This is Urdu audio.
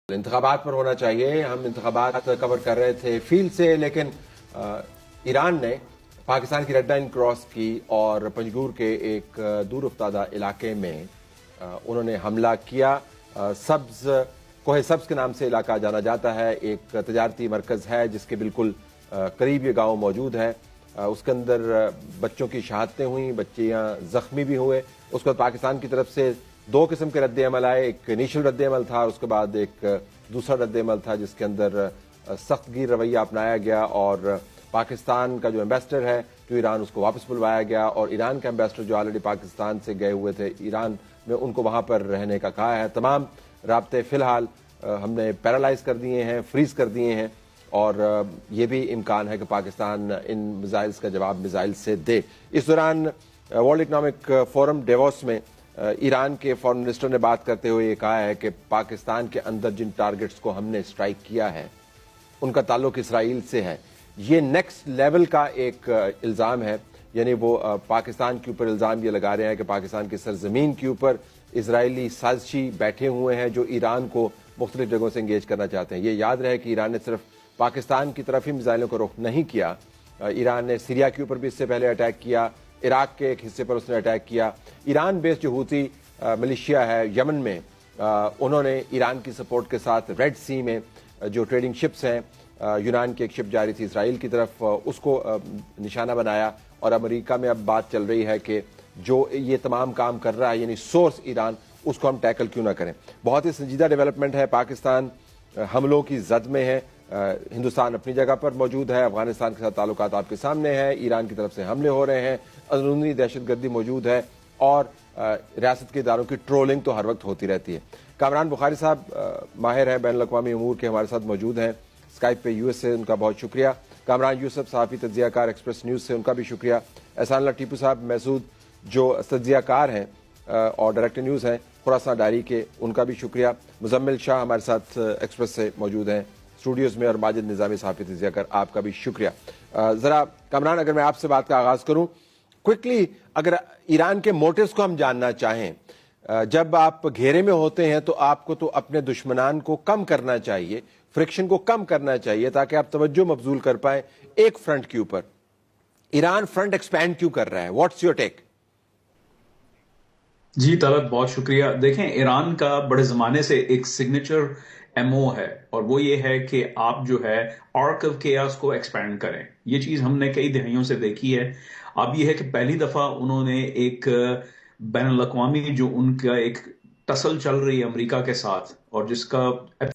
انتخابات پر ہونا چاہیے. ہم انتخابات کور کر رہے تھے فیلڈ سے، لیکن ایران نے پاکستان کی ریڈ لائن کراس کی اور پنجگور کے ایک دور افتادہ علاقے میں انہوں نے حملہ کیا. کوہ سبز کے نام سے علاقہ جانا جاتا ہے. ایک تجارتی مرکز ہے جس کے بالکل قریب یہ گاؤں موجود ہے. اس کے اندر بچوں کی شہادتیں ہوئیں، بچیاں زخمی بھی ہوئے. اس کے بعد پاکستان کی طرف سے دو قسم کے رد عمل آئے. ایک انیشل رد عمل تھا، اس کے بعد ایک دوسرا رد عمل تھا جس کے اندر سخت گیر رویہ اپنایا گیا اور پاکستان کا جو ایمبیسڈر ہے جو ایران، اس کو واپس بلوایا گیا. اور ایران کا ایمبیسڈر جو آلریڈی پاکستان سے گئے ہوئے تھے ایران میں، ان کو وہاں پر رہنے کا کہا ہے. تمام رابطے فی الحال ہم نے پیرالائز کر دیے ہیں، فریز کر دیے ہیں، اور یہ بھی امکان ہے کہ پاکستان ان میزائلز کا جواب میزائل سے دے. اس دوران ورلڈ اکنامک فورم ڈیووس میں ایران کے فارن منسٹر نے بات کرتے ہوئے یہ کہا ہے کہ پاکستان کے اندر جن ٹارگٹس کو ہم نے اسٹرائک کیا ہے ان کا تعلق اسرائیل سے ہے. یہ نیکسٹ لیول کا ایک الزام ہے. یعنی وہ پاکستان کے اوپر الزام یہ لگا رہے ہیں کہ پاکستان کی سرزمین کے اوپر اسرائیلی سازشی بیٹھے ہوئے ہیں جو ایران کو مختلف جگہوں سے انگیج کرنا چاہتے ہیں. یہ یاد رہے کہ ایران نے صرف پاکستان کی طرف ہی میزائلوں کو رخ نہیں کیا. ایران نے سیریا کے اوپر بھی اس سے پہلے اٹیک کیا، عراق کے ایک حصے پر اس نے اٹیک کیا. ایران بیس جو ہوتی ملیشیا ہے یمن میں، انہوں نے ایران کی سپورٹ کے ساتھ ریڈ سی میں جو ٹریڈنگ شپس ہیں، یونان کی ایک شپ جاری تھی اسرائیل کی طرف، اس کو نشانہ بنایا. اور امریکہ میں اب بات چل رہی ہے کہ جو یہ تمام کام کر رہا ہے یعنی سورس ایران، اس کو ہم ٹیکل کیوں نہ کریں. بہت ہی سنجیدہ ڈیولپمنٹ ہے. پاکستان حملوں کی زد میں ہے. ہندوستان اپنی جگہ پر موجود ہے. افغانستان کے ساتھ تعلقات آپ کے سامنے ہیں. ایران کی طرف سے حملے ہو رہے ہیں. اندرونی دہشت گردی موجود ہے اور ریاست کے اداروں کی ٹرولنگ تو ہر وقت ہوتی رہتی ہے. کامران بخاری صاحب ماہر ہیں بین الاقوامی امور کے، ہمارے ساتھ موجود ہیں اسکائپ پہ یو ایس سے. ان کا بہت شکریہ. کامران یوسف صحافی تجزیہ کار ایکسپریس نیوز سے، ان کا بھی شکریہ. احسان اللہ ٹیپو صاحب محسود جو تجزیہ کار ہیں اور ڈائریکٹر نیوز ہیں خراسان ڈائری کے، ان کا بھی شکریہ. مزمل شاہ ہمارے ساتھ ایکسپریس سے موجود ہیں اسٹوڈیوز میں، اور ماجد نظامی صحافی تجزیہ کار، آپ کا بھی شکریہ. ذرا کامران اگر میں آپ سے بات کا آغاز کروں کوئکلی، اگر ایران کے موٹیوز کو ہم جاننا چاہیں، جب آپ گھیرے میں ہوتے ہیں تو آپ کو تو اپنے دشمنان کو کم کرنا چاہیے، فرکشن کو کم کرنا چاہیے تاکہ آپ توجہ مبذول کر پائیں ایک فرنٹ کے اوپر. ایران فرنٹ ایکسپینڈ کیوں کر رہا ہے؟ What's your take? جی طلعت، بہت شکریہ. دیکھیں، ایران کا بڑے زمانے سے ایک سگنیچر ایم او ہے، اور وہ یہ ہے کہ آپ جو ہے آرک آف کیاس کو ایکسپینڈ کریں. یہ چیز ہم نے کئی دہائیوں سے دیکھی ہے. اب یہ ہے کہ پہلی دفعہ انہوں نے ایک بین الاقوامی جو ان کا ایک ٹسل چل رہی ہے امریکہ کے ساتھ، اور جس کا